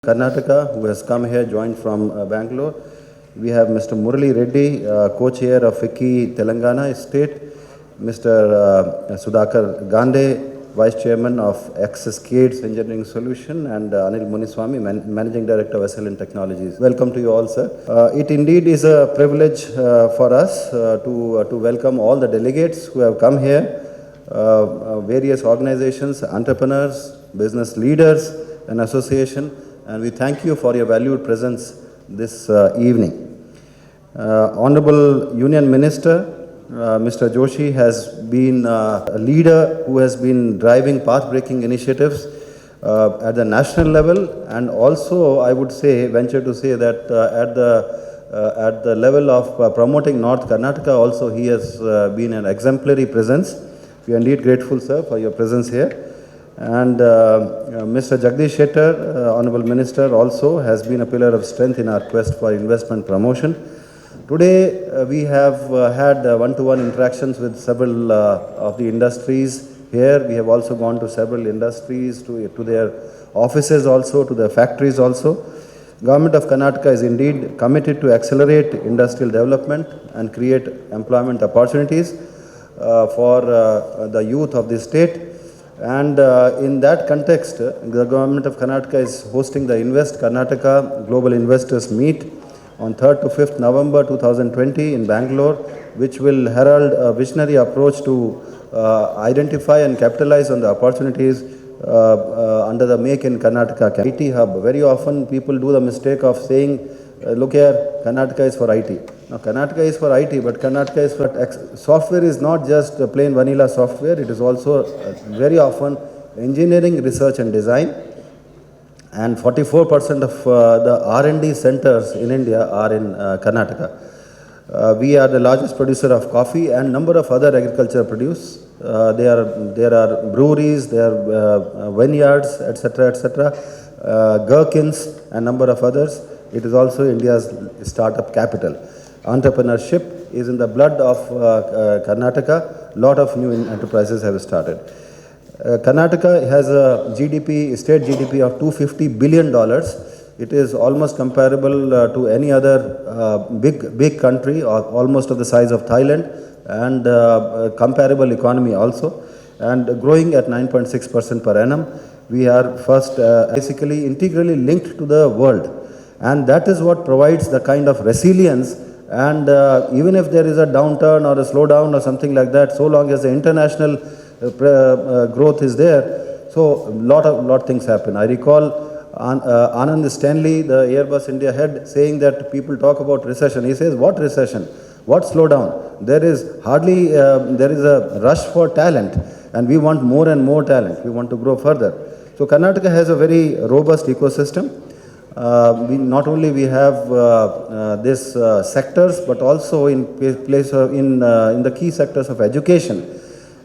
Karnataka, who has come here, joined from Bangalore. We have Mr. Murali Reddy, co-chair of FICCI Telangana State, Mr. Sudhakar Gande, vice chairman of Access Cascades Engineering Solution, and Anil Muniswamy, managing director of SLN Technologies. Welcome to you all, sir. It indeed is a privilege for us to welcome all the delegates who have come here, various organizations, entrepreneurs, business leaders, and association. And we thank you for your valued presence this evening. Honorable Union Minister, Mr. Joshi has been a leader who has been driving path-breaking initiatives at the national level, and also I would say, venture to say that at the level of promoting North Karnataka also he has been an exemplary presence. We are indeed grateful, sir, for your presence here. And Mr. Jagdish Shettar, Honorable Minister, also has been a pillar of strength in our quest for investment promotion. Today, we have had one-to-one interactions with several of the industries here. We have also gone to several industries, to their offices also, to their factories also. Government of Karnataka is indeed committed to accelerate industrial development and create employment opportunities for the youth of the state. And in that context, the government of Karnataka is hosting the Invest Karnataka Global Investors Meet on 3rd to 5th November 2020 in Bangalore, which will herald a visionary approach to identify and capitalize on the opportunities under the Make in Karnataka IT hub. Very often people do the mistake of saying, look here, Karnataka is for IT. Now, Karnataka is for IT, but Karnataka is for software is not just plain vanilla software. It is also very often engineering, research and design. And 44% of the R&D centers in India are in Karnataka. We are the largest producer of coffee and number of other agriculture produce. There are breweries, there are vineyards, etc., gherkins and number of others. It is also India's startup capital. Entrepreneurship is in the blood of Karnataka. Lot of new enterprises have started. Karnataka has a state GDP of $250 billion. It is almost comparable to any other big country, or almost of the size of Thailand, and comparable economy also, and growing at 9.6% per annum. We are first basically integrally linked to the world. And that is what provides the kind of resilience. And even if there is a downturn or a slowdown or something like that, so long as the international growth is there, so lot of things happen. I recall Anand Stanley, the Airbus India head, saying that people talk about recession. He says, what recession? What slowdown? There is hardly, there is a rush for talent, and we want more and more talent. We want to grow further. So Karnataka has a very robust ecosystem. Not only we have this sectors, but also in the key sectors of education,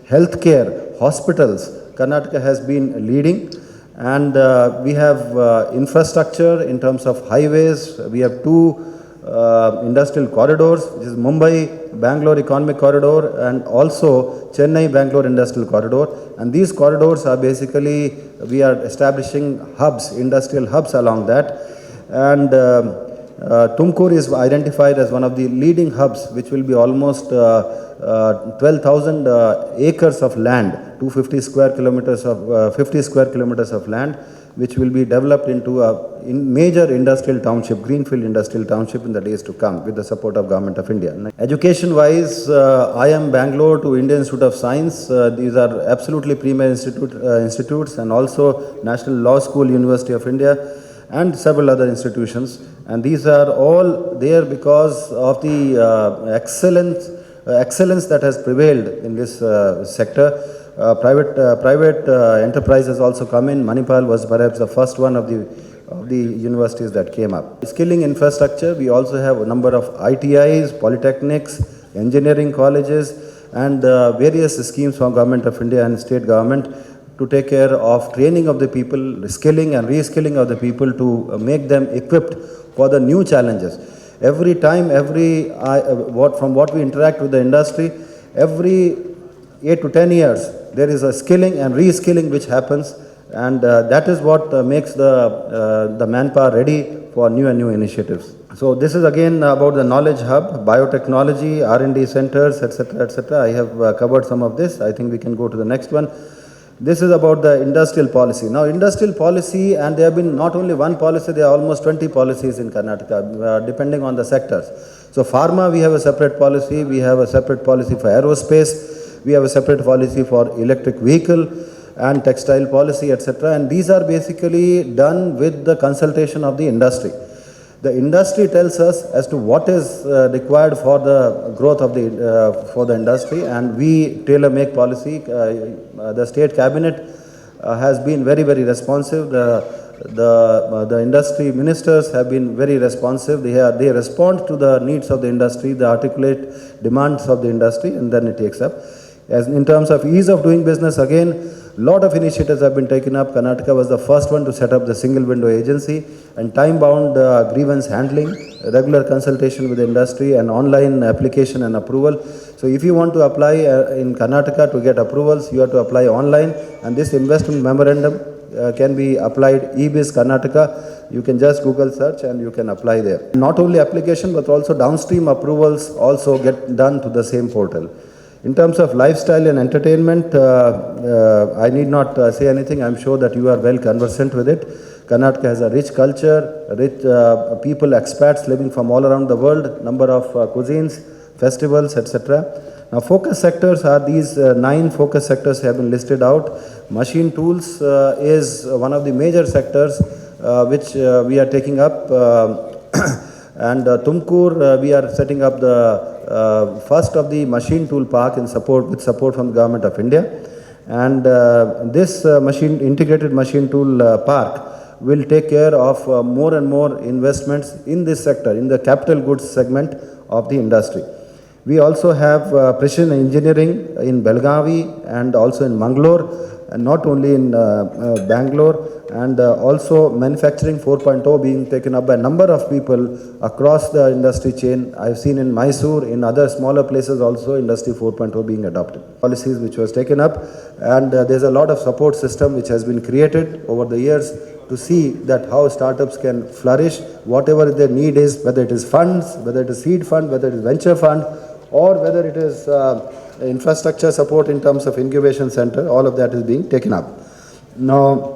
healthcare, hospitals. Karnataka has been leading, and we have infrastructure in terms of highways. We have two industrial corridors, which is Mumbai-Bangalore Economic Corridor and also Chennai-Bangalore Industrial Corridor. And these corridors are basically, we are establishing hubs, industrial hubs along that. And Tumkur is identified as one of the leading hubs, which will be almost 12,000 acres of land, 250 square kilometers of 50 square kilometers of land, which will be developed into a major industrial township, greenfield industrial township in the days to come, with the support of Government of India. Education-wise, IIM Bangalore to Indian Institute of Science, these are absolutely premier institutes, and also National Law School, University of India, and several other institutions. And these are all there because of the excellence that has prevailed in this sector. Private enterprise has also come in. Manipal was perhaps the first one of the universities that came up. Skilling infrastructure, we also have a number of ITIs, polytechnics, engineering colleges, and various schemes from Government of India and state government to take care of training of the people, skilling and reskilling of the people to make them equipped for the new challenges. Every time, from what we interact with the industry, every 8 to 10 years, there is a skilling and reskilling which happens, and that is what makes the manpower ready for new and new initiatives. So this is again about the knowledge hub, biotechnology, R&D centers, etc., etc. I have covered some of this. I think we can go to the next one. This is about the industrial policy. Now, industrial policy, and there have been not only one policy, there are almost 20 policies in Karnataka, depending on the sectors. So, pharma, we have a separate policy. We have a separate policy for aerospace. We have a separate policy for electric vehicle and textile policy, etc. And these are basically done with the consultation of the industry. The industry tells us as to what is required for the growth of the industry, and we tailor make policy. The state cabinet has been very, very responsive. The industry ministers have been very responsive. They respond to the needs of the industry, the articulate demands of the industry, and then it takes up. As in terms of ease of doing business, again, lot of initiatives have been taken up. Karnataka was the first one to set up the single window agency and time-bound grievance handling, regular consultation with the industry, and online application and approval. So if you want to apply in Karnataka to get approvals, you have to apply online, and this investment memorandum can be applied eBiz Karnataka. You can just Google search and you can apply there. Not only application but also downstream approvals also get done to the same portal. In terms of lifestyle and entertainment, I need not say anything. I'm sure that you are well conversant with it. Karnataka has a rich culture, rich people, expats living from all around the world, number of cuisines, festivals, etc. Now, focus sectors are these 9 focus sectors have been listed out. Machine tools is one of the major sectors which we are taking up. And Tumkur, we are setting up the first of the machine tool park with support from the Government of India. And this integrated machine tool park will take care of more and more investments in this sector, in the capital goods segment of the industry. We also have precision engineering in Belgavi and also in Mangalore, and not only in Bangalore, and also manufacturing 4.0 being taken up by a number of people across the industry chain. I've seen in Mysore, in other smaller places also, industry 4.0 being adopted. Policies which was taken up, and there's a lot of support system which has been created over the years to see that how startups can flourish, whatever their need is, whether it is funds, whether it is seed fund, whether it is venture fund, or whether it is infrastructure support in terms of incubation center. All of that is being taken up. Now,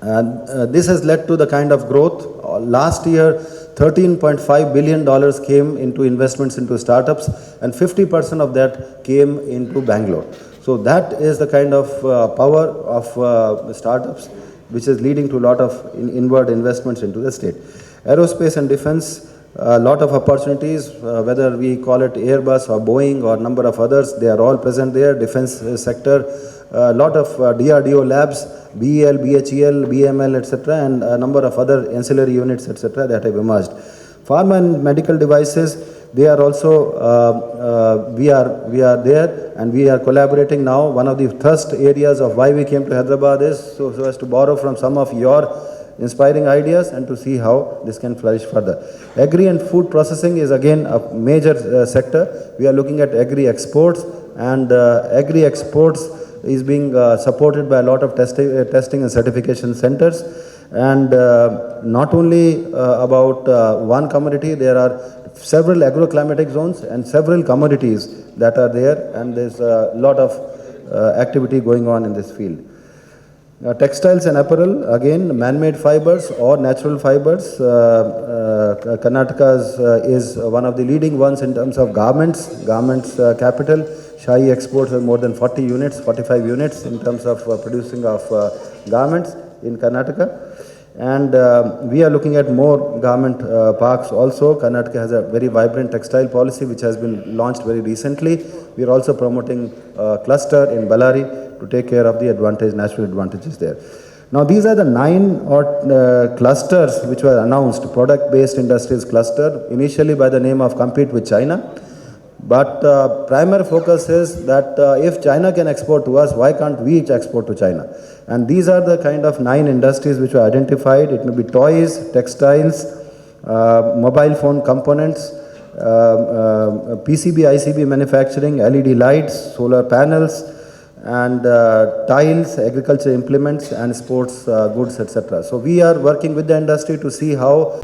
this has led to the kind of growth. Last year, $13.5 billion came into investments into startups, and 50% of that came into Bangalore. So that is the kind of power of startups which is leading to a lot of inward investments into the state. Aerospace and defense, a lot of opportunities, whether we call it Airbus or Boeing or number of others, they are all present there. Defense sector, a lot of DRDO labs, BEL, BHEL, BML, etc., and a number of other ancillary units, etc., that have emerged. Pharma and medical devices, they are also, we are there, and we are collaborating now. One of the thrust areas of why we came to Hyderabad is so as to borrow from some of your inspiring ideas and to see how this can flourish further. Agri and food processing is again a major sector. We are looking at agri exports, and agri exports is being supported by a lot of testing and certification centers. And not only about one commodity, there are several agroclimatic zones and several commodities that are there, and there's a lot of activity going on in this field. Textiles and apparel, again, man-made fibers or natural fibers. Karnataka is one of the leading ones in terms of garments capital. Shahi exports are more than 40 units, 45 units in terms of producing of garments in Karnataka. And we are looking at more garment parks also. Karnataka has a very vibrant textile policy which has been launched very recently. We are also promoting a cluster in Ballari to take care of the natural advantages there. Now, these are the 9 clusters which were announced, product-based industries cluster, initially by the name of Compete with China. But primary focus is that if China can export to us, why can't we export to China? And these are the kind of 9 industries which were identified. It may be toys, textiles, mobile phone components, PCB, ICB manufacturing, LED lights, solar panels, and tiles, agriculture implements and sports goods, etc. So we are working with the industry to see how